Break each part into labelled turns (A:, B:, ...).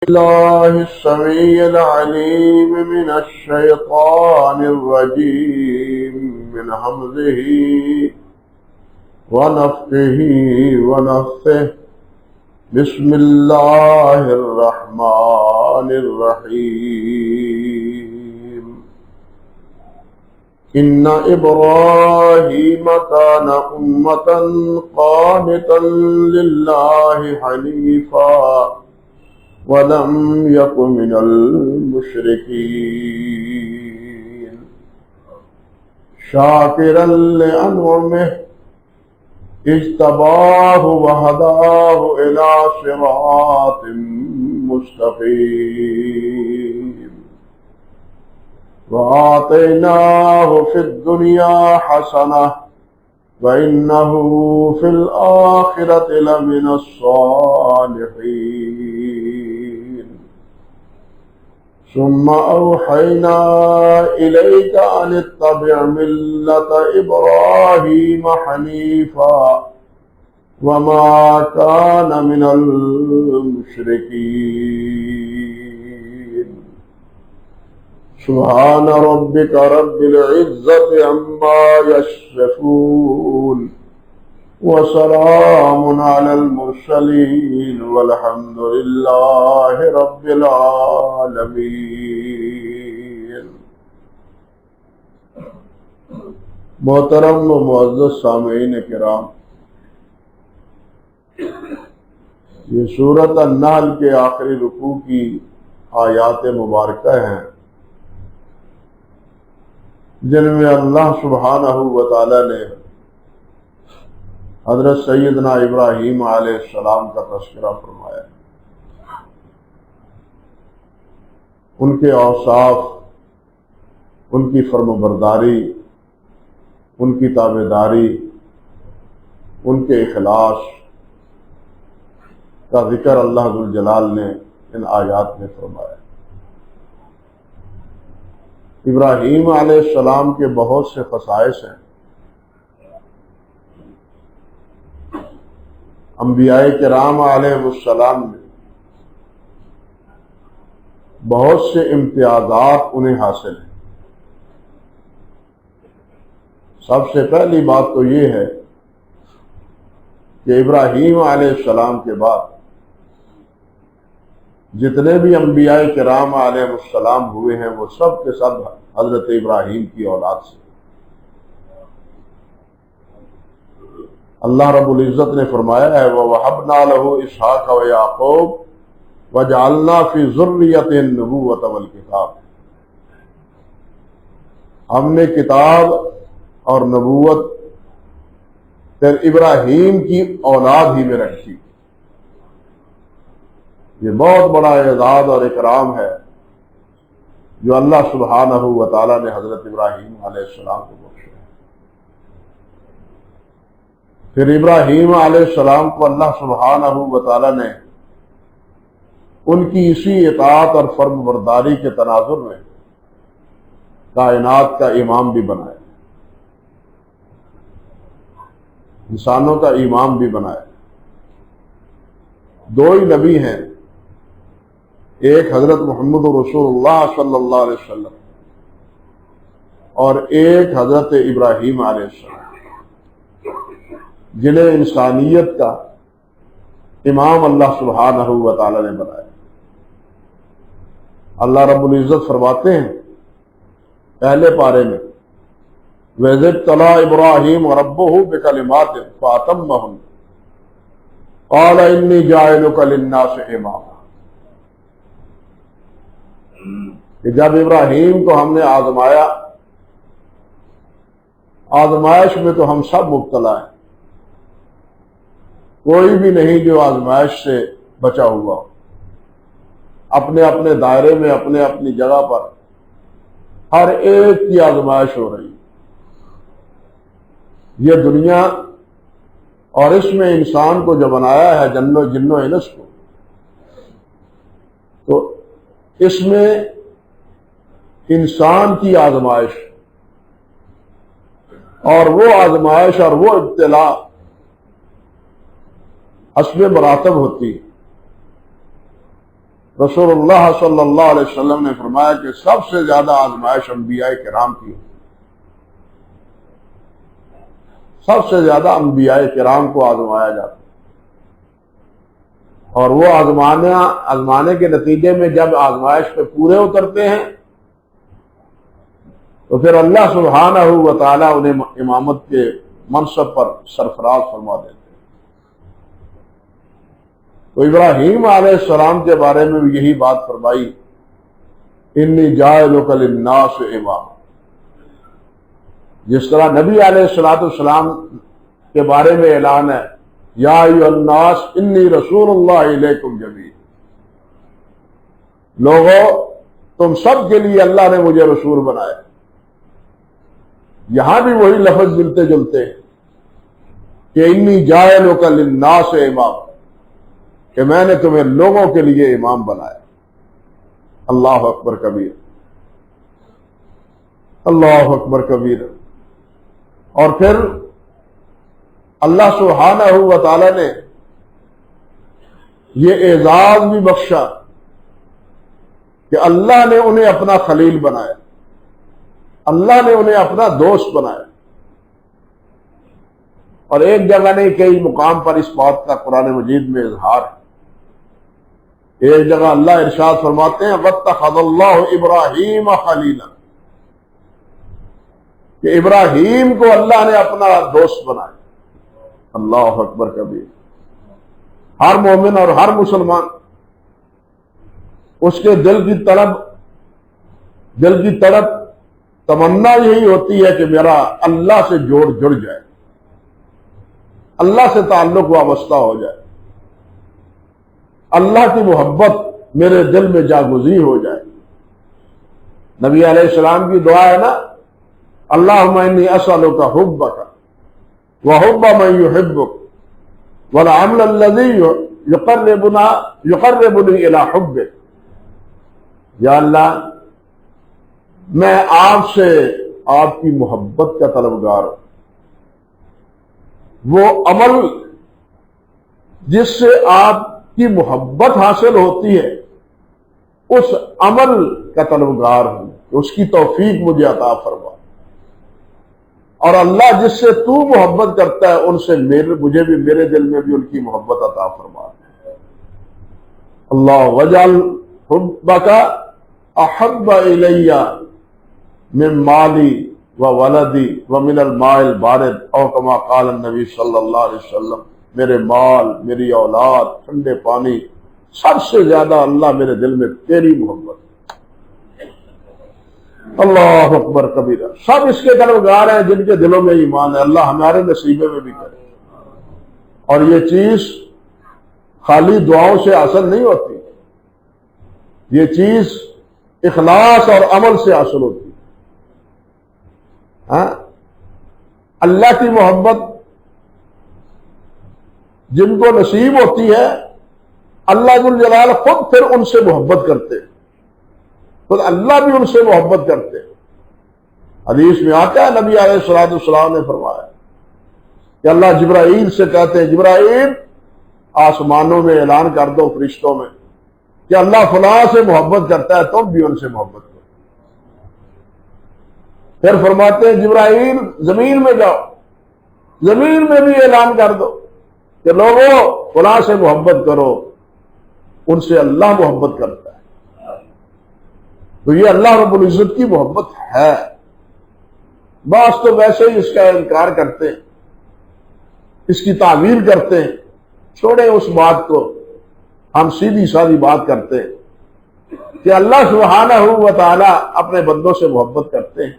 A: الله السميع العليم من الشيطان الرجيم من همزه ونفخه ونفثه بسم الله الرحمن الرحيم إن إبراهيم كان أمة قانتا لله حنيفا ولم يك من المشركين شاكرا لأنعمه اجتباه وهداه إلى صراط مستقيم وآتيناه في الدنيا حسنة وإنه في الآخرة لمن الصالحين ثم أوحينا إليك أن اتبع ملة إبراهيم حنيفا وما كان من المشركين سبحان ربك رب العزة عما يصفون وسلام على المرسلين والحمد لله رب العالمين۔ محترم و معزز سامعین کرام، یہ سورۃ النحل کے آخری رکوع کی آیات مبارکہ ہیں جن میں اللہ سبحانہ و تعالی نے حضرت سیدنا ابراہیم علیہ السلام کا تذکرہ فرمایا، ان کے اوصاف، ان کی فرمانبرداری، ان کی تابعداری، ان کے اخلاص کا ذکر اللہ ذوالجلال نے ان آیات میں فرمایا۔ ابراہیم علیہ السلام کے بہت سے خصائص ہیں، انبیاء کرام علیہ السلام میں بہت سے امتیازات انہیں حاصل ہیں۔ سب سے پہلی بات تو یہ ہے کہ ابراہیم علیہ السلام کے بعد جتنے بھی انبیاء کرام علیہ السلام ہوئے ہیں وہ سب کے سب حضرت ابراہیم کی اولاد سے۔ اللہ رب العزت نے فرمایا ہے وَوَهَبْنَا لَهُ إِسْحَاقَ وَيَعْقُوبَ وَجَعَلْنَا فِي ذُرِّيَّتِهِ النُّبُوَّةَ وَالْكِتَابَ، ہم نے کتاب اور نبوت پھر ابراہیم کی اولاد ہی میں رکھی۔ یہ بہت بڑا اعزاز اور اکرام ہے جو اللہ سبحانہ و تعالی نے حضرت ابراہیم علیہ السلام کو بخشا۔ پھر ابراہیم علیہ السلام کو اللہ سبحانہ و تعالی نے ان کی اسی اطاعت اور فرم برداری کے تناظر میں کائنات کا امام بھی بنایا، انسانوں کا امام بھی بنایا۔ دو ہی نبی ہیں، ایک حضرت محمد رسول اللہ صلی اللہ علیہ وسلم اور ایک حضرت ابراہیم علیہ السلام، جنہیں انسانیت کا امام اللہ سبحانہ و تعالی نے بنایا۔ اللہ رب العزت فرماتے ہیں پہلے پارے میں وَإِذِ ابْتَلَىٰ إِبْرَاهِيمُ رَبُّهُ بِكَلِمَاتٍ فَأَتَمَّهُنَّ قَالَ إِنِّي جَاعِلُكَ لِلنَّاسِ إِمَامًا، کہ جب ابراہیم کو ہم نے آزمایا، آزمائش میں تو ہم سب مبتلا ہیں، کوئی بھی نہیں جو آزمائش سے بچا ہوا ہو۔ اپنے اپنے دائرے میں، اپنے اپنی جگہ پر ہر ایک کی آزمائش ہو رہی ہے۔ یہ دنیا اور اس میں انسان کو جو بنایا ہے جن و انس کو، تو اس میں انسان کی آزمائش اور وہ آزمائش اور وہ ابتلا حسب مراتب ہوتی ہے۔ رسول اللہ صلی اللہ علیہ وسلم نے فرمایا کہ سب سے زیادہ آزمائش انبیاء کرام کی، سب سے زیادہ انبیاء کرام کو آزمایا جاتا ہے، اور وہ آزمانے کے نتیجے میں جب آزمائش پہ پورے اترتے ہیں تو پھر اللہ سبحانہ و تعالیٰ انہیں امامت کے منصب پر سرفراز فرما دیتے ہیں۔ تو ابراہیم علیہ السلام کے بارے میں بھی یہی بات فرمائی، انی جاعلک للناس امام۔ جس طرح نبی علیہ السلام کے بارے میں اعلان ہے، یا ایھا الناس انی رسول اللہ الیکم جمیعا، لوگوں تم سب کے لیے اللہ نے مجھے رسول بنایا۔ یہاں بھی وہی لفظ ملتے جلتے ہیں کہ انی جاعلک للناس امام، کہ میں نے تمہیں لوگوں کے لیے امام بنایا۔ اللہ اکبر کبیر، اللہ اکبر کبیر۔ اور پھر اللہ سبحانہ و تعالی نے یہ اعزاز بھی بخشا کہ اللہ نے انہیں اپنا خلیل بنایا، اللہ نے انہیں اپنا دوست بنایا۔ اور ایک جگہ نہیں، کئی مقام پر اس بات کا قرآن مجید میں اظہار ہے۔ ایک جگہ اللہ ارشاد فرماتے ہیں وَاتَّخَذَ اللَّهُ إِبْرَاهِيمَ خَلِيلًا، کہ ابراہیم کو اللہ نے اپنا دوست بنایا۔ اللہ اکبر کبیر۔ ہر مومن اور ہر مسلمان اس کے دل کی تڑپ تمنا یہی ہوتی ہے کہ میرا اللہ سے جوڑ جڑ جائے، اللہ سے تعلق وابستہ ہو جائے، اللہ کی محبت میرے دل میں جاگزی ہو جائے۔ نبی علیہ السلام کی دعا ہے نا، اللہم انی اسألک حبک وحب من یحبک والعمل الذی یقربنی الی حبک۔ یا اللہ، میں آپ سے آپ کی محبت کا طلبگار ہوں، وہ عمل جس سے آپ کی محبت حاصل ہوتی ہے اس عمل کا طلبگار ہوں، اس کی توفیق مجھے عطا فرما۔ اور اللہ جس سے تو محبت کرتا ہے ان سے مجھے بھی، میرے دل میں بھی ان کی محبت عطا فرما۔ اللہ وجعل حبک احب الی من مالی و ولدی ومن الماء البارد او کما قال النبی صلی اللہ علیہ وسلم، میرے مال، میری اولاد، ٹھنڈے پانی، سب سے زیادہ اللہ میرے دل میں تیری محبت۔ اللہ اکبر کبیرہ۔ سب اس کے طلبگار ہیں جن کے دلوں میں ایمان ہے، اللہ ہمارے نصیبے میں بھی کرے۔ اور یہ چیز خالی دعاؤں سے حاصل نہیں ہوتی، یہ چیز اخلاص اور عمل سے حاصل ہوتی ہے۔ ہاں، اللہ کی محبت جن کو نصیب ہوتی ہے، اللہ جل جلالہ خود پھر ان سے محبت کرتے، خود اللہ بھی ان سے محبت کرتے۔ حدیث میں آتا ہے نبی علیہ السلام نے فرمایا کہ اللہ جبرائیل سے کہتے ہیں، جبرائیل آسمانوں میں اعلان کر دو فرشتوں میں کہ اللہ فلاں سے محبت کرتا ہے، تم بھی ان سے محبت کرو۔ پھر فرماتے ہیں جبرائیل زمین میں جاؤ، زمین میں بھی اعلان کر دو کہ لوگوں فلاں سے محبت کرو، ان سے اللہ محبت کرتا ہے۔ تو یہ اللہ رب العزت کی محبت ہے۔ بعض تو ویسے ہی اس کا انکار کرتے ہیں، اس کی تعویل کرتے ہیں، چھوڑیں اس بات کو، ہم سیدھی سادھی بات کرتے ہیں کہ اللہ سبحانہ و تعالی اپنے بندوں سے محبت کرتے ہیں۔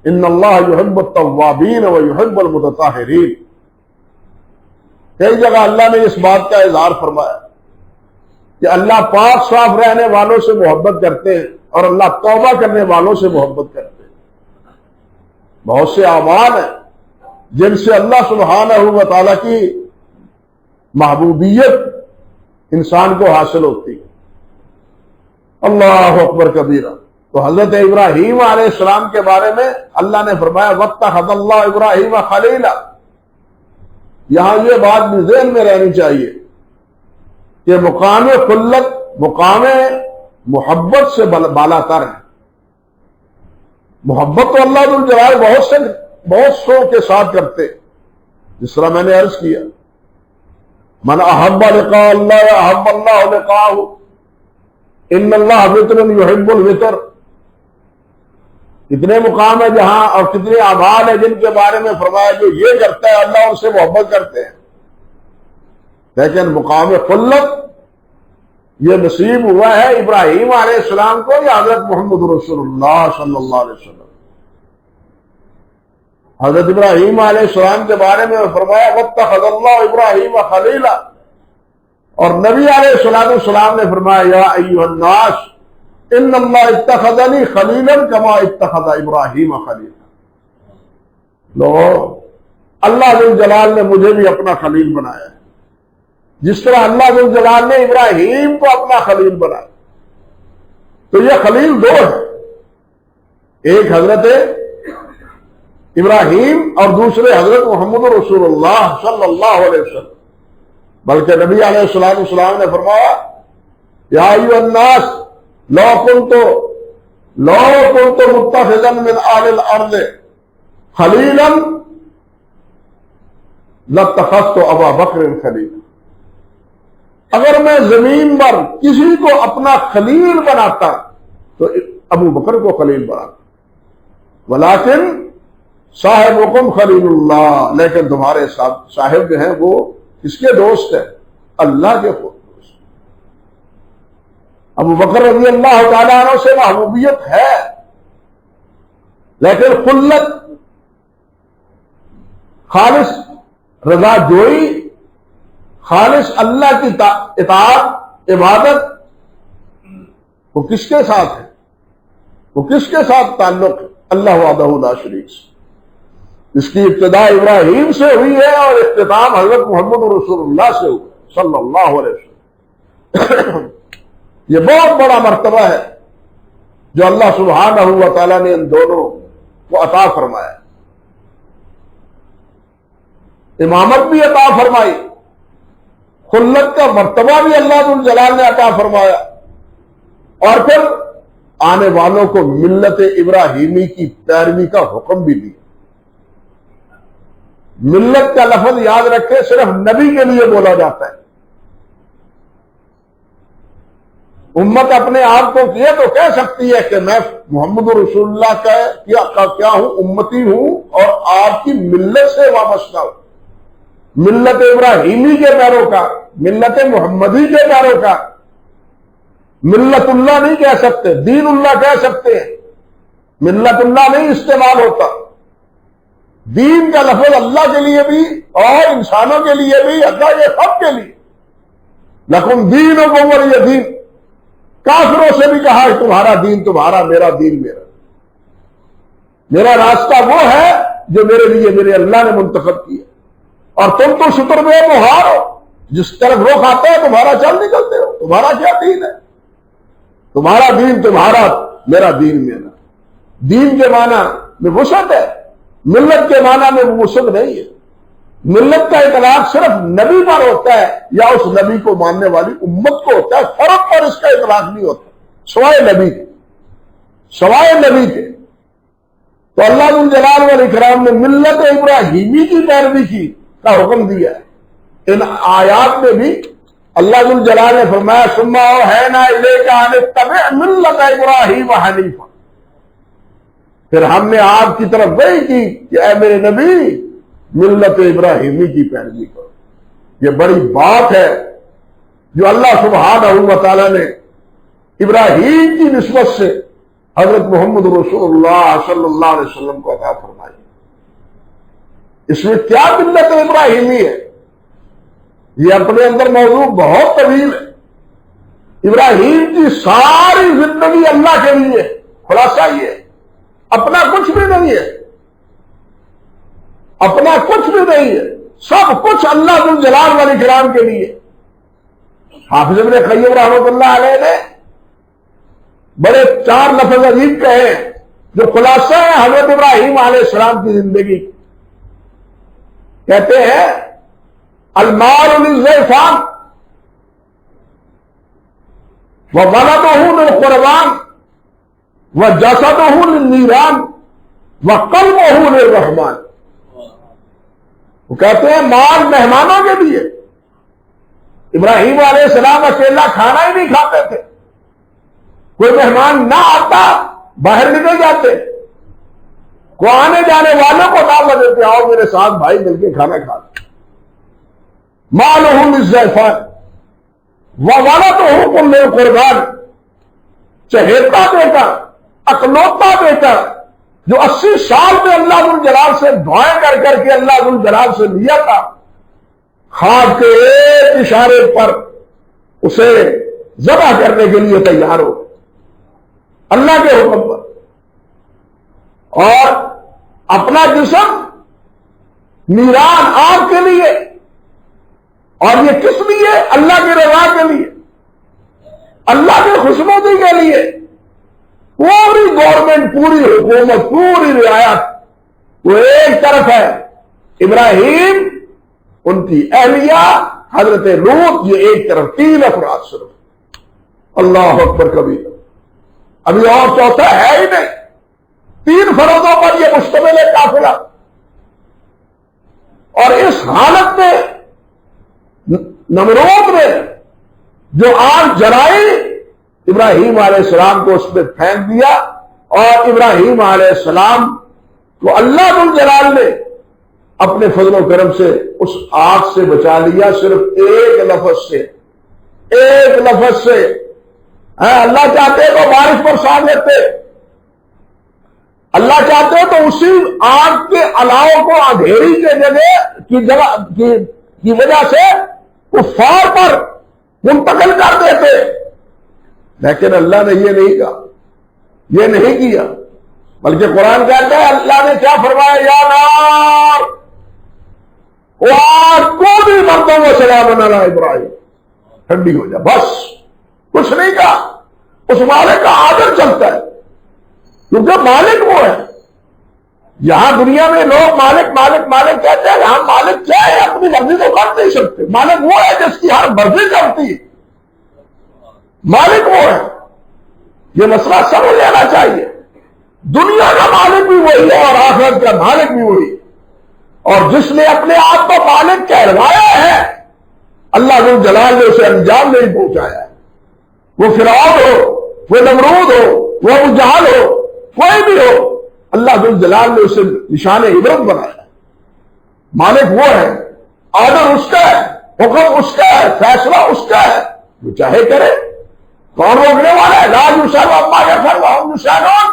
A: ان اللہ یحب التوابین و یحب المتطہرین۔ کئی جگہ اللہ نے اس بات کا اظہار فرمایا کہ اللہ پاک صاف رہنے والوں سے محبت کرتے ہیں اور اللہ توبہ کرنے والوں سے محبت کرتے ہیں۔ بہت سے اعمال ہیں جن سے اللہ سبحانہ و تعالیٰ کی محبوبیت انسان کو حاصل ہوتی ہے۔ اللہ اکبر کبیرہ۔ تو حضرت ابراہیم علیہ السلام کے بارے میں اللہ نے فرمایا وَاتَّخَذَ اللَّهُ إِبْرَاهِيمَ خَلِيلًا۔ یہاں یہ بات بھی ذہن میں رہنی چاہیے کہ مقام خلت مقام محبت سے بالا تر ہے. محبت تو اللہ ذو الجلال بہت سو کے ساتھ کرتے، جس طرح میں نے عرض کیا، من احب لقاء اللہ احب اللہ لقاءہ، ان اللہ وطر یحب الوطر. کتنے مقام ہے جہاں اور کتنے اعمال ہیں جن کے بارے میں فرمایا جو یہ کرتا ہے اللہ ان سے محبت کرتے ہیں. لیکن مقام خلت یہ نصیب ہوا ہے ابراہیم علیہ السلام کو یا حضرت محمد رسول اللہ صلی اللہ علیہ وسلم. حضرت ابراہیم علیہ السلام کے بارے میں فرمایا واتخذ اللہ ابراہیم خلیلا، اور نبی علیہ السلام نے فرمایا یا ایھا الناس ان اللہ اتخذنی خلیلا کما اتخذ ابراہیم خلیلا. لوگو، اللہ ذو الجلال نے مجھے بھی اپنا خلیل بنایا ہے، جس طرح اللہ ذو الجلال نے ابراہیم کو اپنا خلیل بنایا. تو یہ خلیل دو ہیں، ایک حضرت ابراہیم اور دوسرے حضرت محمد رسول اللہ صلی اللہ علیہ وسلم. بلکہ نبی علیہ السلام نے فرمایا یا ایھا الناس لو كنت متخذا من اهل الارض خلیلا لاتخذت ابا بکر خلیلا. اگر میں زمین پر کسی کو اپنا خلیل بناتا تو ابو بکر کو خلیل بناتا. ولیکن صاحبکم خلیل اللہ، لیکن تمہارے صاحب جو ہیں وہ کس کے دوست ہیں؟ اللہ کے دوست. ابو بکر رضی اللہ تعالیٰ عنہ سے محبوبیت ہے، لیکن خلت، خالص رضا جوئی، خالص اللہ کی اطاعت عبادت، وہ کس کے ساتھ ہے؟ وہ کس کے ساتھ تعلق ہے؟ اللہ وحدہ لا شریک سے. اس کی ابتدا ابراہیم سے ہوئی ہے اور اختتام حضرت محمد رسول اللہ سے ہوئی صلی اللہ علیہ وسلم. یہ بہت بڑا مرتبہ ہے جو اللہ سبحانہ و تعالیٰ نے ان دونوں کو عطا فرمایا. امامت بھی عطا فرمائی، خلت کا مرتبہ بھی اللہ ذو الجلال نے عطا فرمایا، اور پھر آنے والوں کو ملت ابراہیمی کی پیروی کا حکم بھی دیا. ملت کا لفظ یاد رکھے صرف نبی کے لیے بولا جاتا ہے. امت اپنے آپ کو یہ تو کہہ سکتی ہے کہ میں محمد رسول اللہ کا کیا ہوں، امتی ہوں اور آپ کی ملت سے وابستہ ہوں، ملت ابراہیمی کے پیروکار، ملت محمدی کے پیروکار. ملت اللہ نہیں کہہ سکتے، دین اللہ کہہ سکتے ہیں. ملت اللہ نہیں استعمال ہوتا. دین کا لفظ اللہ کے لیے بھی اور انسانوں کے لیے بھی، اللہ یہ سب کے لیے. لکم دینکم ولی دین. کافروں سے بھی کہا کہ تمہارا دین تمہارا، میرا دین میرا. میرا راستہ وہ ہے جو میرے لیے میرے اللہ نے منتخب کیا، اور تم تو شتر بے مہار ہو، جس طرف رخ آتا ہے تمہارا چل نکلتے ہو. تمہارا کیا دین ہے؟ تمہارا دین تمہارا، میرا دین میرا. دین کے معنی میں وسعت ہے، ملت کے معنی میں وہ وسعت نہیں ہے. ملت کا اطلاق صرف نبی پر ہوتا ہے یا اس نبی کو ماننے والی امت کو ہوتا ہے، فرق پر اس کا اطلاق نہیں ہوتا سوائے نبی کے، سوائے نبی کے. تو اللہ ذو الجلال والاکرام نے ملت ابراہیمی کی پیروی کی کا حکم دیا ہے. ان آیات میں بھی اللہ ذو الجلال نے فرمایا ثم اوحینا الیک ان اتبع ملت ابراہیم حنیفا. پھر ہم نے آپ کی طرف وحی کی کہ اے میرے نبی ملت ابراہیمی کی پیروی کرو. یہ بڑی بات ہے جو اللہ سبحانہ و تعالیٰ نے ابراہیم کی نسبت سے حضرت محمد رسول اللہ صلی اللہ علیہ وسلم کو عطا فرمائی. اس میں کیا ملت ابراہیمی ہے؟ یہ اپنے اندر موضوع بہت طویل ہے. ابراہیم کی ساری زندگی اللہ کے لیے، خلاصہ یہ اپنا کچھ بھی نہیں ہے، اپنا کچھ بھی نہیں ہے، سب کچھ اللہ ذو الجلال والاکرام کے لیے. حافظ ابن قیم رحمۃ اللہ علیہ نے بڑے 4 لفظ عجیب کہے جو خلاصہ ہے حضرت ابراہیم علیہ السلام کی زندگی. کہتے ہیں المال للضیفان، وَوَلَدُهُ لِلْقُرْبَانِ وَجَسَدُهُ لِلنِّيرَانِ وَقَلْبُهُ لِلرَّحْمَانِ۔ وہ کہتے ہیں مال مہمانوں کے لیے۔ ابراہیم علیہ السلام اکیلا کھانا ہی نہیں کھاتے تھے، کوئی مہمان نہ آتا باہر نکل جاتے، کو آنے جانے والوں کو دعوت دیتے، آؤ میرے ساتھ بھائی مل کے کھانا کھاتے۔ مالہ للضیفان وولدہ للقربان، چہیتا بیٹا، اکلوتا بیٹا جو 80 سال میں اللہ ذوالجلال سے دعائیں کر کر کے اللہ ذوالجلال سے لیا تھا، خواب کے ایک اشارے پر اسے ذبح کرنے کے لیے تیار ہو اللہ کے حکم پر، اور اپنا جسم نیران آگ کے لیے، اور یہ کس لیے؟ اللہ کی رضا کے لیے، اللہ کی خوشنودی کے لیے۔ پوری گورنمنٹ، پوری حکومت، پوری رعایت وہ ایک طرف ہے، ابراہیم، ان کی اہلیہ، حضرت لوط، یہ ایک طرف، 3 افراد صرف۔ اللہ اکبر کبیر، ابھی اور چوتھا ہے ہی نہیں، 3 فرضوں پر یہ مشتمل ہے قافلہ۔ اور اس حالت میں نمرود نے جو آگ جلائی، ابراہیم علیہ السلام کو اس میں پھینک دیا، اور ابراہیم علیہ السلام کو اللہ ذوالجلال نے اپنے فضل و کرم سے اس آگ سے بچا لیا، صرف ایک لفظ سے، ایک لفظ سے۔ اللہ چاہتے تو بارش برسا دیتے، اللہ چاہتے تو اسی آگ کے الاؤ کو اندھیری کے جگہ کی وجہ سے کفار پر منتقل کر دیتے، لیکن اللہ نے یہ نہیں کہا، یہ نہیں کیا، بلکہ قرآن کہتا ہے اللہ نے کیا فرمایا؟ یا نار وَقُودِي مَرْدًا وَسَلَامًا عَلَىٰ ابراہیم، ٹھنڈی ہو جا، بس کچھ نہیں کہا۔ اس مالک کا آدر چلتا ہے، کیونکہ مالک وہ ہے۔ یہاں دنیا میں لوگ مالک مالک مالک کہتے ہیں، ہم مالک کیا ہے؟ اپنی مرضی تو کر نہیں سکتے۔ مالک وہ ہے جس کی ہر مرضی چلتی ہے، مالک وہ ہے۔ یہ مسئلہ سمجھ لینا چاہیے، دنیا کا مالک بھی وہی ہے اور آخرت کا مالک بھی وہی ہے، اور جس نے اپنے آپ کو مالک کہلوایا ہے، اللہ ذوالجلال نے اسے انجام نہیں پہنچایا ہے۔ وہ فرعون ہو، وہ نمرود ہو، وہ ابو جہل ہو، کوئی بھی ہو، اللہ ذوالجلال نے اسے نشان عبرت بنایا۔ مالک وہ ہے، آرڈر اس کا ہے، حکم اس کا ہے، فیصلہ اس کا ہے، وہ چاہے کرے۔ کون روکنے والا ہے؟ لا یسأل عما یفعل وهم یسألون،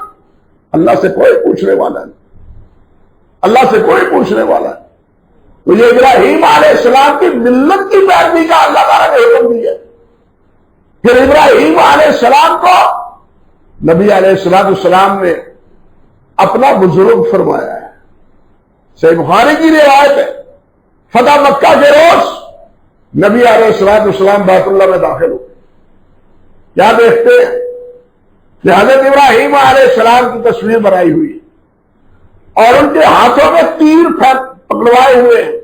A: اللہ سے کوئی پوچھنے والا نہیں، اللہ سے کوئی پوچھنے والا ہے۔ تو یہ ابراہیم علیہ السلام کی ملت کی پیروی کا اللہ تعالیٰ نے حکم دیا۔ پھر ابراہیم علیہ السلام کو نبی علیہ السلام نے اپنا بزرگ فرمایا ہے۔ صحیح بخاری کی روایت ہے، فتح مکہ کے روز نبی علیہ السلام بیت اللہ میں داخل ہو، کیا دیکھتے ہیں کہ حضرت ابراہیم علیہ السلام کی تصویر بنائی ہوئی اور ان کے ہاتھوں میں تیر پکڑوائے ہوئے ہیں۔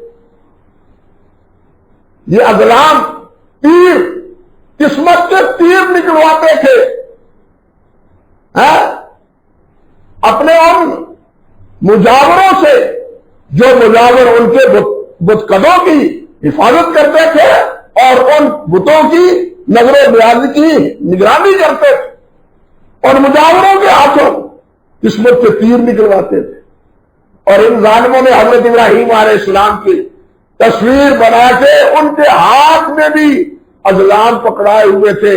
A: یہ اضلام تیر، قسمت کے تیر نکلواتے تھے، اپنے ان مجاوروں سے جو مجاور ان کے بت قدوں کی حفاظت کرتے تھے اور ان بتوں کی نظر و نیاز کی نگرانی کرتے تھے، اور مجاوروں کے ہاتھوں قسمت کے تیر نکلواتے تھے۔ اور ان ظالموں نے حضرت ابراہیم علیہ السلام کی تصویر بنا کے ان کے ہاتھ میں بھی ازلام پکڑائے ہوئے تھے،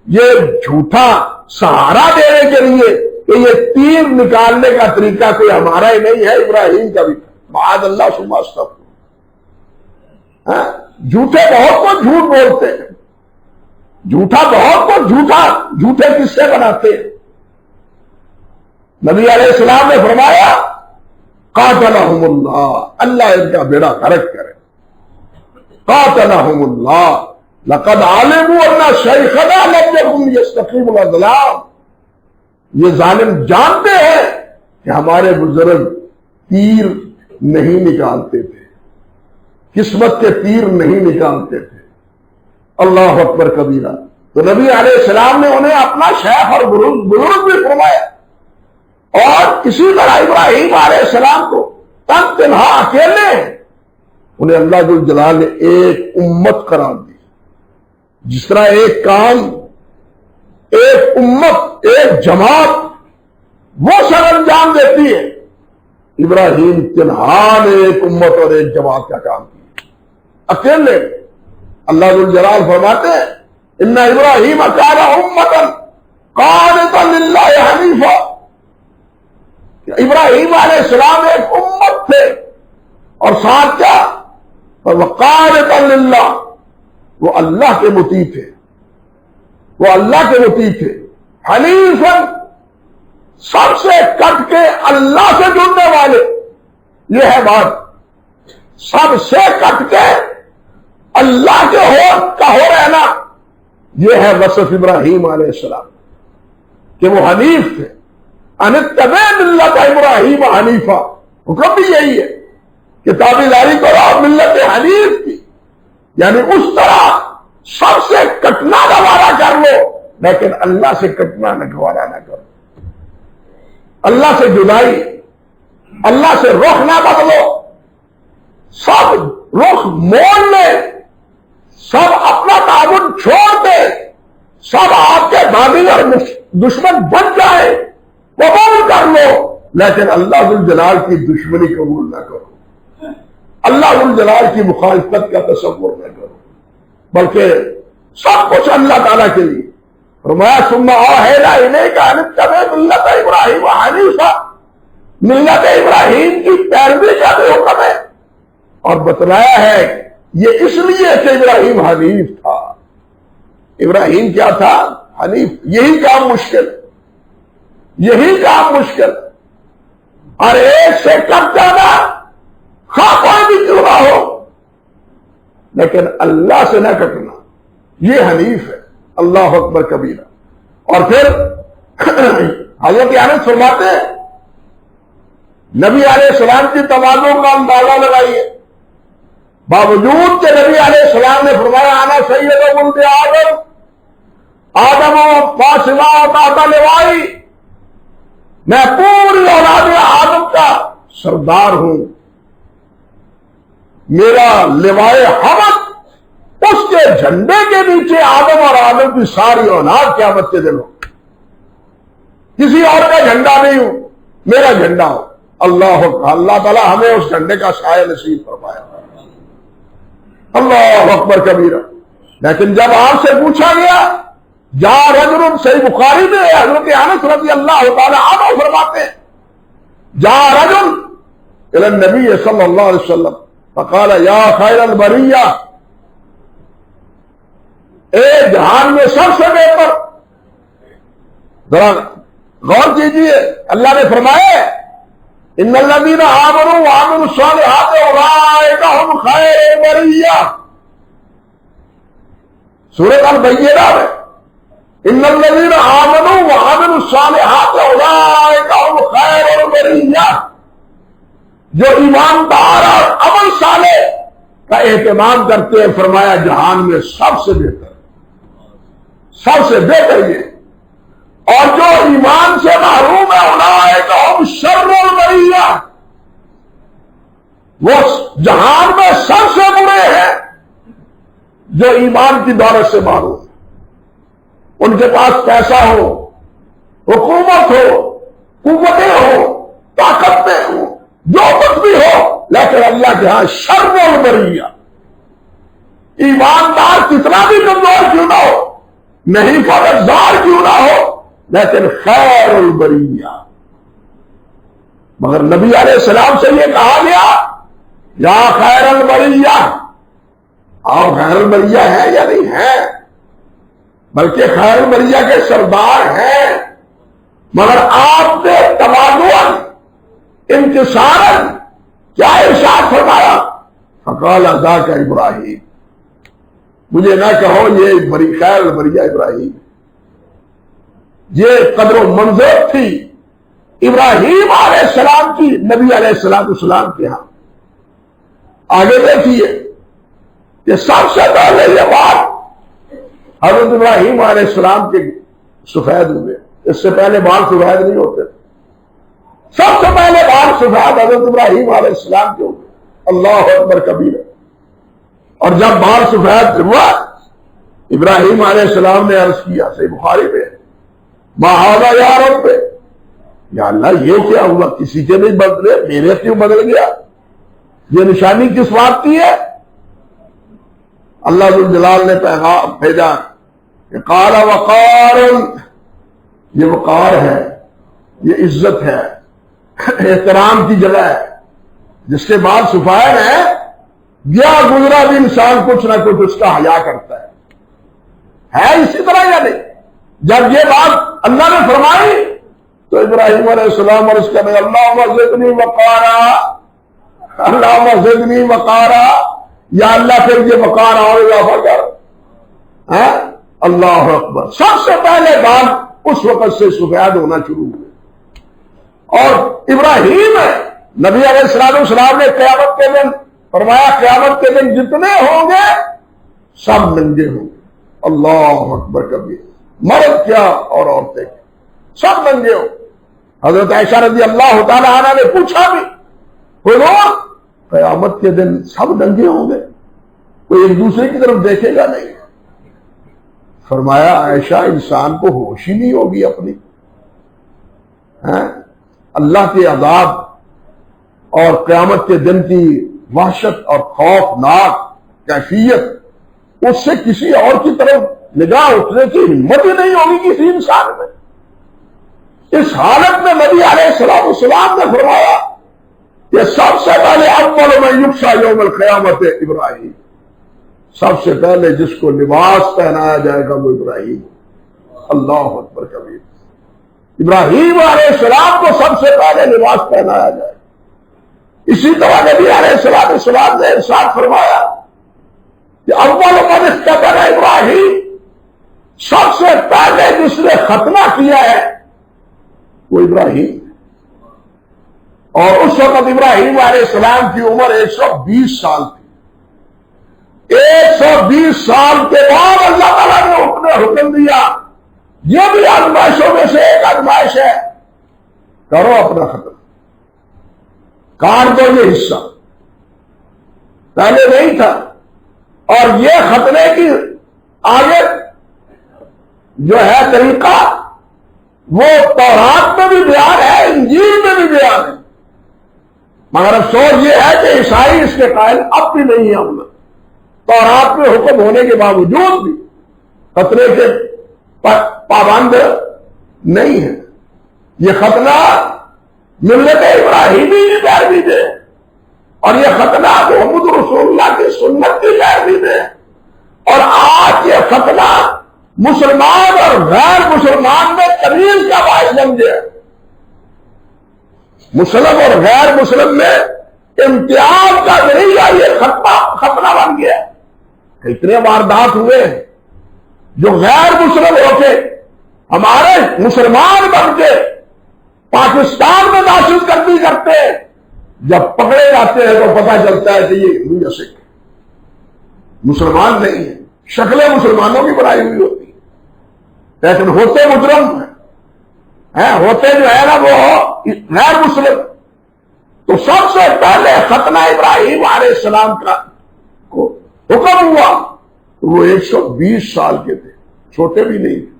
A: یہ جھوٹا سہارا دینے کے لیے کہ یہ تیر نکالنے کا طریقہ کوئی ہمارا ہی نہیں ہے، ابراہیم کا بھی، معاذ اللہ ثم استغفر۔ جھوٹے بہت کو جھوٹ بولتے ہیں، جھوٹا بہت کو جھوٹے قصے بناتے ہیں۔ نبی علیہ السلام نے فرمایا قاتلہم اللہ، اللہ ان کا بیڑا غرق کرے۔ قاتلہم اللہ لقد علموا ان شیخنا لم یکن یستقیم الاضلام، یہ ظالم جانتے ہیں کہ ہمارے بزرگ تیر نہیں نکالتے تھے، قسمت کے تیر نہیں نکالتے تھے۔ اللہ اکبر کبیرہ۔ تو نبی علیہ السلام نے انہیں اپنا شیخ اور بزرگ بھی فرمایا، اور اسی طرح ابراہیم علیہ السلام کو تن تنہا اکیلے انہیں اللہ ذو الجلال نے ایک امت قرار دی. جس طرح ایک کام، ایک امت، ایک جماعت وہ سر انجام دیتی ہے، ابراہیم تنہا نے ایک امت اور ایک جماعت کا کام کیا اکیلے. اللہ ذو الجلال فرماتے ہیں ان ابراہیم کان امۃ قانتا للہ حنیفا. ابراہیم علیہ السلام ایک امت تھے اور ساتھ کیا، وقانتا للہ، وہ اللہ کے مطیع تھے، وہ اللہ کے مطیع تھے. حنیفا، سب سے کٹ کے اللہ سے جڑنے والے. یہ ہے بات، سب سے کٹ کے اللہ کے ہو رہنا. یہ ہے وصف ابراہیم علیہ السلام کہ وہ حنیف تھے. ان اتبع ملت ابراہیم حنیفا، حکم بھی یہی ہے کہ تابعداری کرو ملت حنیف کی، یعنی اس طرح سب سے کٹنا گوارا کر لو لیکن اللہ سے کٹنا گوارا نہ کرو. اللہ سے جدائی، اللہ سے رخ نہ بدلو، سب رخ موڑ لے، سب اپنا تعاون چھوڑ دے، سب آپ کے باغی اور دشمن بن جائے، قبول کر لو، لیکن اللہ ذو الجلال کی دشمنی قبول نہ کرو، اللہ ذو الجلال کی مخالفت کا تصور نہ کرو، بلکہ سب کچھ اللہ تعالیٰ کے لیے. فرمایا ثم اوحینا الیک ان اتبع ملت ابراہیم حنیفا، ملت ابراہیم کی پیروی کا بھی حکم ہے، اور بتلایا ہے یہ اس لیے کہ ابراہیم حنیف تھا. ابراہیم کیا تھا؟ حنیف. یہی کام مشکل، یہی کام مشکل، اور ایک سے کٹ جانا خواہ کوئی بھی کیوں نہ ہو لیکن اللہ سے نہ کٹنا، یہ حنیف ہے. اللہ اکبر کبیرہ. اور پھر حضرت انس فرماتے ہیں نبی علیہ السلام کی تواضع کا اندازہ لگائیے، باوجود کہ نبی علیہ السلام نے فرمایا انا سید ولد آدم و فاطمہ تحت لوائی، میں پوری اولاد آدم کا سردار ہوں، میرا لوائے حمد اس کے جھنڈے کے نیچے آدم اور آدم کی ساری اولاد قیامت کے دن ہو، کسی اور کا جھنڈا نہیں ہوں، میرا جھنڈا ہو. اللہ تعالیٰ ہمیں اس جھنڈے کا سایہ نصیب فرمایا. اللہ اکبر کبیرہ. لیکن جب آپ سے پوچھا گیا جا رجل، صحیح بخاری میں حضرت انس رضی اللہ تعالی عنہ فرماتے ہیں جا رجل الی النبی صلی اللہ علیہ وسلم فقال یا خیر البریہ، اے جہان میں سب سے بہتر. ذرا غور کیجیے، اللہ نے فرمایا ان الذین آمنوا وعملوا الصالحات اولئک هم خیر البریہ. سورۃ البینہ میں ان الذین آمنوا وعملوا الصالحات اولئک هم خیر البریہ، جو ایماندار اور عمل صالح کا اہتمام کرتے ہیں، فرمایا جہان میں سب سے بہتر، سب سے بہتر یہ. اور جو ایمان سے محروم ہے اولئک هم شر البریہ، وہ جہان میں سب سے برے ہیں جو ایمان کی دولت سے محروم ہے. ان کے پاس پیسہ ہو، حکومت ہو، قوتیں ہو، طاقتیں ہو، جو کچھ بھی ہو، لیکن اللہ کے ہاں شر البریہ. ایماندار کتنا بھی کمزور کیوں نہ ہو، نہیں فرزدار کیوں نہ ہو، لیکن خیر البریہ. مگر نبی علیہ السلام سے یہ کہا گیا یا خیر البریہ. آپ خیر البریہ ہے یا نہیں ہے، بلکہ خیر البریہ کے سردار ہیں، مگر آپ نے تواضعاً انکساراً کیا ارشاد فرمایا؟ فقال ذاک ابراہیم، مجھے نہ کہو یہ خیر البریہ ابراہیم. یہ قدر و منزل تھی ابراہیم علیہ السلام کی نبی علیہ السلام کے ہاں. آگے دیکھیے کہ سب سے پہلے یہ بات حضرت ابراہیم علیہ السلام کے سفید ہوئے، اس سے پہلے بال سفید نہیں ہوتے، سب سے پہلے بال سفید حضرت ابراہیم علیہ السلام کے ہوئے، اللہ اکبر کبیرہ۔ اور جب بال سفید ہوا ابراہیم علیہ السلام نے عرض کیا، صحیح بخاری پہ، ما ھذا یا رب، یا اللہ یہ کیا ہوا، کسی کے نہیں بدلے، میرے کیوں بدل گیا، یہ نشانی کس بات کی ہے؟ اللہ ذوالجلال نے پیغام بھیجا کہ قال وقار، یہ وقار ہے، یہ عزت ہے، احترام کی جگہ ہے، جس کے بعد سفید ہے، گیا گزرا بھی انسان کچھ نہ کچھ اس کا حیا کرتا ہے اسی طرح یا نہیں؟ جب یہ بات اللہ نے فرمائی تو ابراہیم علیہ السلام اور اس کا اللہم زدنی وقارا، اللہم زدنی وقارا، یا اللہ پھر یہ وقار اور اضافہ کر، اللہ اکبر۔ سب سے پہلے بات اس وقت سے سفید ہونا شروع ہوئے، اور ابراہیم نبی علیہ السلام نے قیامت کے دن فرمایا قیامت کے دن جتنے ہوں گے سب ننگے ہوں گے، اللہ اکبر کبیر، مرد کیا اور عورتیں کیا، سب ننگے ہوں۔ حضرت عائشہ رضی اللہ تعالی عنہ نے پوچھا بھی، حضور قیامت کے دن سب ننگے ہوں گے، کوئی ایک دوسرے کی طرف دیکھے گا نہیں؟ فرمایا عائشہ انسان کو ہوش ہی نہیں ہوگی اپنی، اللہ کے عذاب اور قیامت کے دن کی وحشت اور خوفناک کیفیت، اس سے کسی اور کی طرف نگاہ اٹھنے کی ہمت ہی نہیں ہوگی کسی انسان میں۔ اس حالت میں نبی علیہ السلام نے فرمایا کہ سب سے پہلے اول من یکسا یوم القیامت ابراہیم، سب سے پہلے جس کو لباس پہنایا جائے گا وہ ابراہیم، اللہ اکبر کبیر۔ ابراہیم علیہ السلام کو سب سے پہلے لباس پہنایا جائے۔ اسی طرح نبی علیہ السلام نے ارشاد فرمایا کہ اول من اختتن ابراہیم، سب سے پہلے جس نے ختنہ کیا ہے وہ ابراہیم، اور اس وقت ابراہیم علیہ السلام کی عمر 120 سال تھی۔ 120 سال کے بعد اللہ تعالیٰ نے حکم دیا، یہ بھی آزمائشوں میں سے ایک آزمائش ہے، کرو اپنا ختم، کاٹ دو یہ حصہ، پہلے نہیں تھا۔ اور یہ ختنے کی آگے جو ہے طریقہ وہ تورات میں بھی بیان ہے، انجیل میں بھی بیان ہے، مگر افسوس یہ ہے کہ عیسائی اس کے قائل اب بھی نہیں ہے۔ ہم تورات میں حکم ہونے کے باوجود بھی ختنے کے پابند نہیں ہے۔ یہ ختنہ ملت ابراہیمی کی پیروی میں، اور یہ ختنہ محمد رسول اللہ کی سنت کی پیروی میں، اور آج یہ ختنہ مسلمان اور غیر مسلمان میں تمیز کا باعث بن گیا، مسلم اور غیر مسلم میں امتیاز کا ذریعہ یہ ختنہ بن گیا۔ اتنے واردات ہوئے جو غیر مسلم ہو کے ہمارے مسلمان بن کے پاکستان میں داخل کرتی کرتے ہیں، جب پکڑے جاتے ہیں تو پتہ چلتا ہے کہ یہ ہندو یا سکھ، مسلمان نہیں ہے، شکلیں مسلمانوں کی بنائی ہوئی ہوتی ہیں، لیکن ہوتے مجرم ہیں، ہوتے جو ہے نا وہ غیر مسلم۔ تو سب سے پہلے ختنہ ابراہیم علیہ السلام کا کو حکم ہوا، وہ 120 سال کے تھے، چھوٹے بھی نہیں تھے۔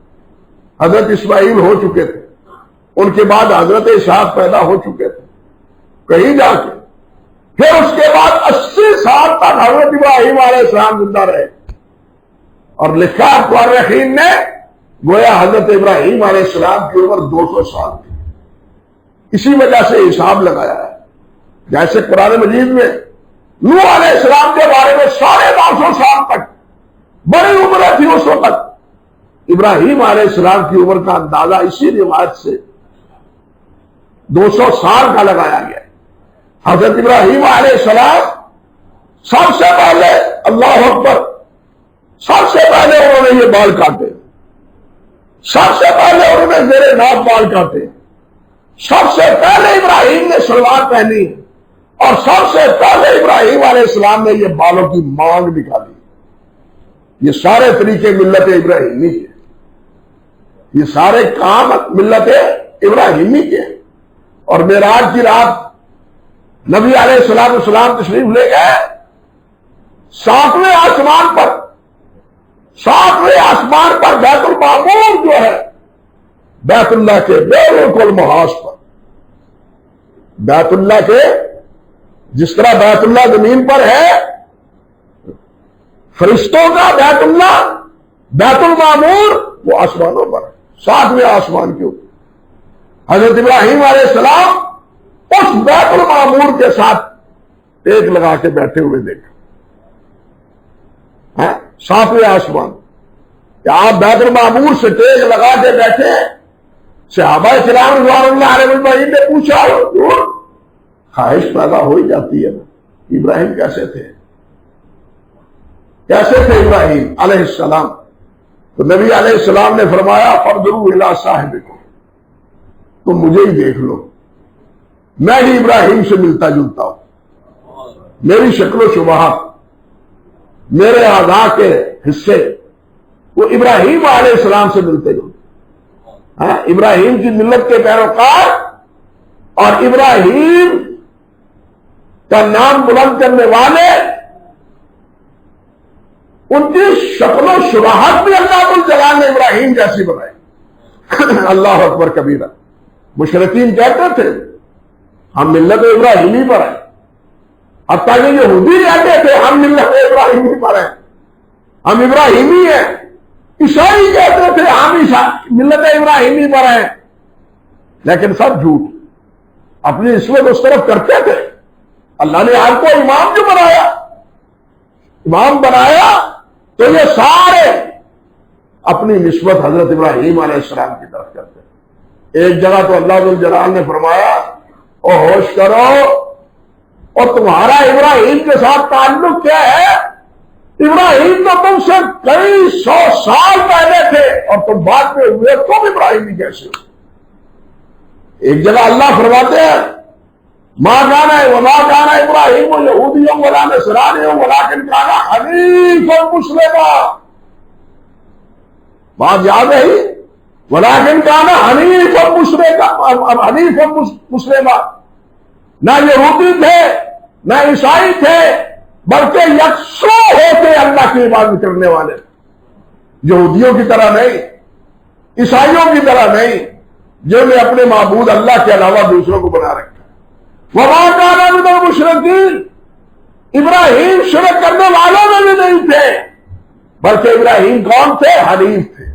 A: حضرت اسماعیل ہو چکے تھے، ان کے بعد حضرت اسحاق پیدا ہو چکے تھے کہیں جا کے، پھر اس کے بعد 80 سال تک حضرت ابراہیم علیہ السلام زندہ رہے، اور لکھا مورخین نے گویا حضرت ابراہیم علیہ السلام کی عمر 200 سال تھی۔ اسی وجہ سے حساب لگایا ہے، جیسے قرآن مجید میں نوح علیہ السلام کے بارے میں 950 سال تک بڑی عمریں تھی، اس وقت ابراہیم علیہ السلام کی عمر کا اندازہ اسی روایت سے 200 سال کا لگایا گیا۔ حضرت ابراہیم علیہ السلام سب سے پہلے، اللہ اکبر، سب سے پہلے انہوں نے یہ بال کاٹے، سب سے پہلے انہوں نے زیر ناف بال کاٹے، سب سے پہلے ابراہیم نے شلوار پہنی، اور سب سے پہلے ابراہیم علیہ السلام نے یہ بالوں کی مانگ نکالی۔ یہ سارے طریقے ملت ابراہیمی کے، یہ سارے کام ملت ابراہیمی کے۔ اور معراج کی رات نبی علیہ السلام تشریف لے گئے 7ویں آسمان پر، 7ویں آسمان پر بیت المعمور جو ہے بیت اللہ کے بالکل محاذ پر، بیت اللہ کے جس طرح بیت اللہ زمین پر ہے، فرشتوں کا بیت اللہ بیت المعمور وہ آسمانوں پر ہے، 7ویں آسمان کے اوپر۔ حضرت ابراہیم علیہ السلام اس بیت المعمور کے ساتھ ٹیک لگا کے بیٹھے ہوئے دیکھا، 7ویں آسمان کہ آپ بیت المعمور سے ٹیک لگا کے بیٹھے۔ صحابہ کرام رضوان اللہ علیہ اجمعین نے پوچھا، خواہش پیدا ہو ہی جاتی ہے نا، ابراہیم کیسے تھے، کیسے تھے ابراہیم علیہ السلام؟ تو نبی علیہ السلام نے فرمایا فانظروا الی صاحبکم، تم مجھے ہی دیکھ لو، میں ہی ابراہیم سے ملتا جلتا ہوں، میری شکل و شبہات، میرے اعضاء کے حصے وہ ابراہیم علیہ السلام سے ملتے جلتے، ابراہیم کی ملت کے پیروکار اور ابراہیم کا نام بلند کرنے والے، ان کی شکل و شبہات بھی اللہ الجلال نے ابراہیم جیسی بنائی۔ اللہ اکبر کبیرہ۔ مشرکین کہتے تھے ہم ملت ابراہیمی پر ہیں، حتیٰ کہ یہودی کہتے تھے ہم ملت ابراہیمی پر ہیں، ہم ابراہیمی ہیں۔ عیسائی کہتے تھے ہم ملت ابراہیمی پر ہیں، لیکن سب جھوٹ، اپنی نسبت اس طرف کرتے تھے۔ اللہ نے آپ کو امام جو بنایا، امام بنایا تو یہ سارے اپنی نسبت حضرت ابراہیم علیہ السلام کی طرف کرتے تھے۔ ایک جگہ تو اللہ ذو الجلال نے فرمایا او ہوش کرو، اور تمہارا ابراہیم کے ساتھ تعلق کیا ہے؟ ابراہیم تو تم سے کئی 100 سال پہلے تھے اور تم بعد میں ہوئے، تم ابراہیمی کیسے ہو؟ ایک جگہ اللہ فرماتے ہیں ماں کانا ہے وما کانا ابراہیم یہودیوں ولا نصرانیوں ولکن کانا حنیفا مسلما، بات یاد ہے ہی، ولکن کانا حنیفا مسلما، نہ یہودی تھے نہ عیسائی تھے، بلکہ یکسو ہوتے اللہ کی عبادت کرنے والے، یہودیوں کی طرح نہیں، عیسائیوں کی طرح نہیں، جنہوں نے اپنے معبود اللہ کے علاوہ دوسروں کو بنا رکھا۔ وما کان من المشرکین، ابراہیم شرک کرنے والوں میں بھی نہیں تھے، بلکہ ابراہیم کون تھے؟ حنیف تھے۔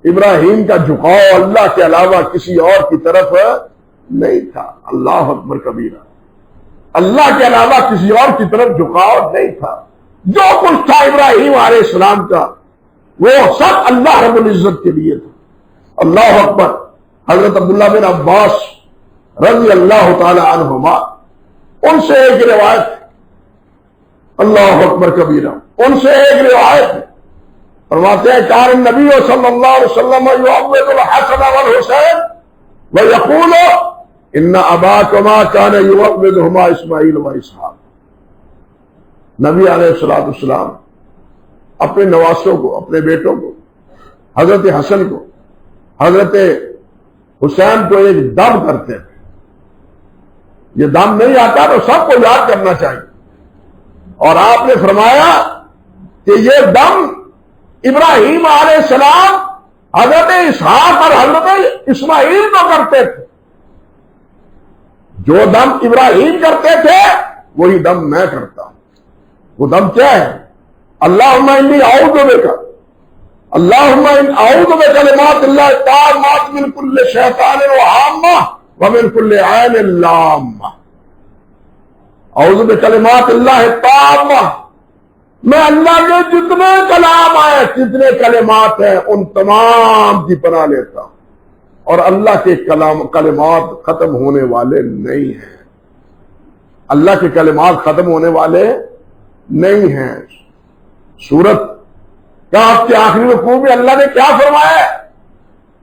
A: ابراہیم کا جھکاؤ اللہ کے علاوہ کسی اور کی طرف نہیں تھا۔ اللہ اکبر کبیرہ، اللہ کے علاوہ کسی اور کی طرف جھکاؤ نہیں تھا۔ جو کچھ تھا ابراہیم علیہ السلام کا وہ سب اللہ رب العزت کے لیے تھا۔ اللہ اکبر۔ حضرت عبداللہ بن عباس رضی اللہ تعالی عنہما، ان سے ایک روایت، اللہ اکبر کبیرہ، ان سے ایک روایت فرماتے ہیں کان النبی صلی اللہ علیہ وسلم یعوذ الحسن والحسین ویقول ان اباکما کان یعوذہما اسماعیل و اسحاق۔ نبی علیہ السلام اپنے نواسوں کو، اپنے بیٹوں کو، حضرت حسن کو، حضرت حسین کو ایک دم کرتے تھے۔ یہ دم نہیں آتا تو سب کو یاد کرنا چاہیے، اور آپ نے فرمایا کہ یہ دم ابراہیم علیہ السلام حضرت اسحاق اور حضرت اسماعیل کو کرتے تھے۔ جو دم ابراہیم کرتے تھے وہی دم میں کرتا ہوں۔ وہ دم کیا ہے؟ اللہم انی اعوذ بک، اللہم اعوذ بکلمات اللہ التامات من کل شیطان وہامہ ومن کل عین لامہ۔ اعوذ بکلمات اللہ التامہ، میں اللہ کے جتنے کلام آئے، جتنے کلمات ہیں، ان تمام کی پناہ لیتا ہوں، اور اللہ کے کلمات ختم ہونے والے نہیں ہیں۔ اللہ کے کلمات ختم ہونے والے نہیں ہیں۔ سورت کہف کے آخری رکوع میں اللہ نے کیا فرمایا ہے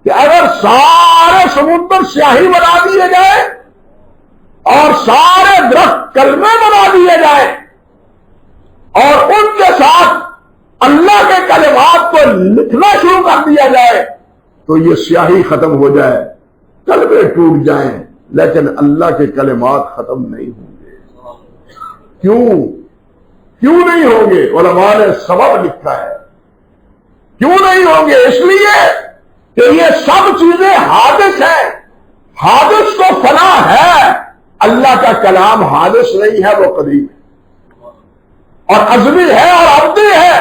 A: کہ اگر سارے سمندر سیاہی بنا دیے جائے اور سارے درخت کلمے بنا دیے جائے اور ان کے ساتھ اللہ کے کلمات کو لکھنا شروع کر دیا جائے تو یہ سیاہی ختم ہو جائے، کلمے ٹوٹ جائیں، لیکن اللہ کے کلمات ختم نہیں ہوں گے۔ کیوں نہیں ہوں گے؟ علماء نے سبب لکھا ہے کیوں نہیں ہوں گے، اس لیے کہ یہ سب چیزیں حادث ہیں، حادث کو فنا ہے، اللہ کا کلام حادث نہیں ہے، وہ قدیم ہے اور ازلی ہے اور ابدی ہے،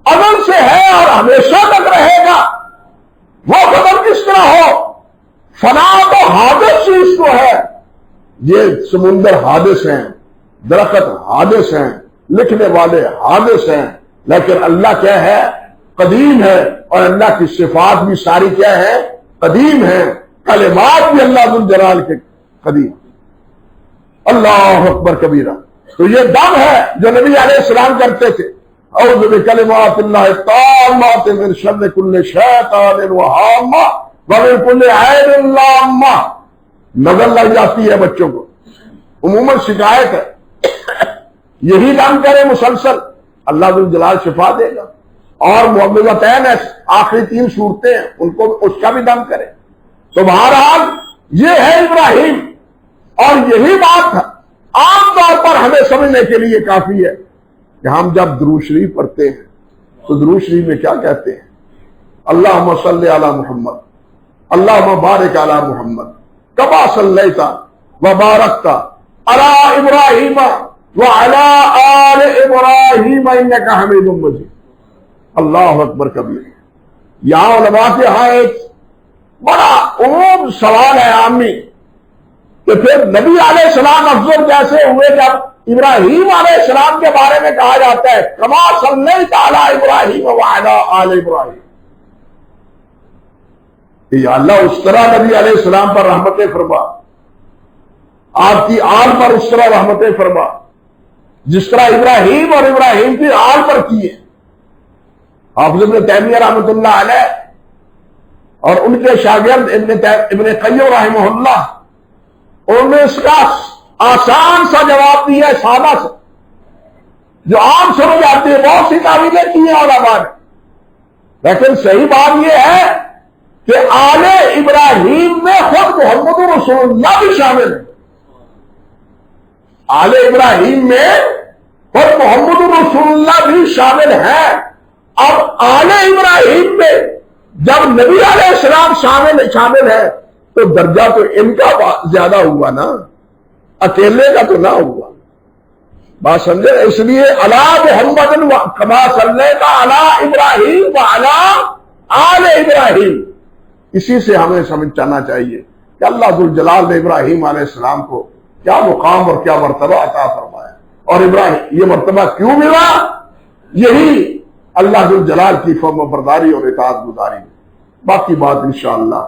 A: ازل سے ہے اور ہمیشہ تک رہے گا۔ وہ ختم کس طرح ہو؟ فنا تو حادث چیز کو ہے، یہ سمندر حادث ہیں، درخت حادث ہیں، لکھنے والے حادث ہیں، لیکن اللہ کیا ہے؟ قدیم ہے، اور اللہ کی صفات بھی ساری کیا ہے؟ قدیم ہیں، کلمات بھی اللہ ذو الجلال کے قدیم۔ اللہ اکبر کبیرہ۔ تو یہ دم ہے جو نبی علیہ السلام کرتے تھے، اعوذ بکلمات اللہ التامات من شر کل شیطان وہامہ ومن کل عین لامہ۔ نظر لگ جاتی ہے بچوں کو، عموماً شکایت ہے، یہی دم کرے مسلسل، اللہ ذو الجلال شفا دے گا۔ اور معوذتین آخری 3 صورتیں ہیں، ان کو اس کا بھی دم کرے۔ تو بہرحال یہ ہے ابراہیم، اور یہی بات عام طور پر ہمیں سمجھنے کے لیے کافی ہے کہ ہم جب درود شریف پڑھتے ہیں تو درود شریف میں کیا کہتے ہیں؟ اللہم صلی علی محمد، اللہم بارک علی محمد کما صلیت و بارکت علی ابراہیم وعلی آل ابراہیم انک حمید مجید۔ اللہ اکبر کبیر۔ یہاں علماء کے ہاں ایک بڑا عموم سوال ہے عامی کہ پھر نبی علیہ السلام افضل کیسے ہوئے جب ابراہیم علیہ السلام کے بارے میں کہا جاتا ہے کما صلیت علی ابراہیم وعلی آل ابراہیم، کہ یا اللہ اس طرح نبی علیہ السلام پر رحمتیں فرما، آپ کی آل پر اس طرح رحمتیں فرما جس طرح ابراہیم اور ابراہیم کی آل پر کیے۔ حافظ ابن تیمیہ رحمۃ اللہ علیہ اور ان کے شاگرد ابن قیم رحمہ اللہ، انہوں نے اس کا آسان سا جواب دیا ہے، سادہ سا، جو عام سمجھ آتی ہے۔ بہت سی تعویلیں کی ہیں علماء نے، لیکن صحیح بات یہ ہے کہ آل ابراہیم میں خود محمد رسول اللہ بھی شامل ہے۔ آل ابراہیم میں خود محمد رسول اللہ بھی شامل ہے۔ اب آل ابراہیم میں جب نبی علیہ السلام شامل ہے تو درجہ تو ان کا زیادہ ہوا نا، اکیلے کا تو نہ ہوا۔ بات سمجھے؟ اس لیے علی محمد کما صلیت علی ابراہیم وعلی آل ابراہیم، اسی سے ہمیں سمجھنا چاہیے کہ اللہ ذو الجلال نے ابراہیم علیہ السلام کو کیا مقام اور کیا مرتبہ عطا فرمایا، اور ابراہیم یہ مرتبہ کیوں ملا؟ یہی اللہ ذو الجلال کی فرما برداری اور اطاعت گزاری۔ باقی بات انشاءاللہ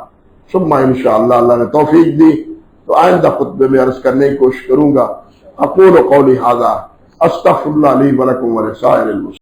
A: ثم انشاءاللہ اللہ نے توفیق دی تو آئندہ خطبے میں عرض کرنے کی کوشش کروں گا۔ اقول قولی ھذا استغفر اللہ لی ولکم ولسائر المسلمین۔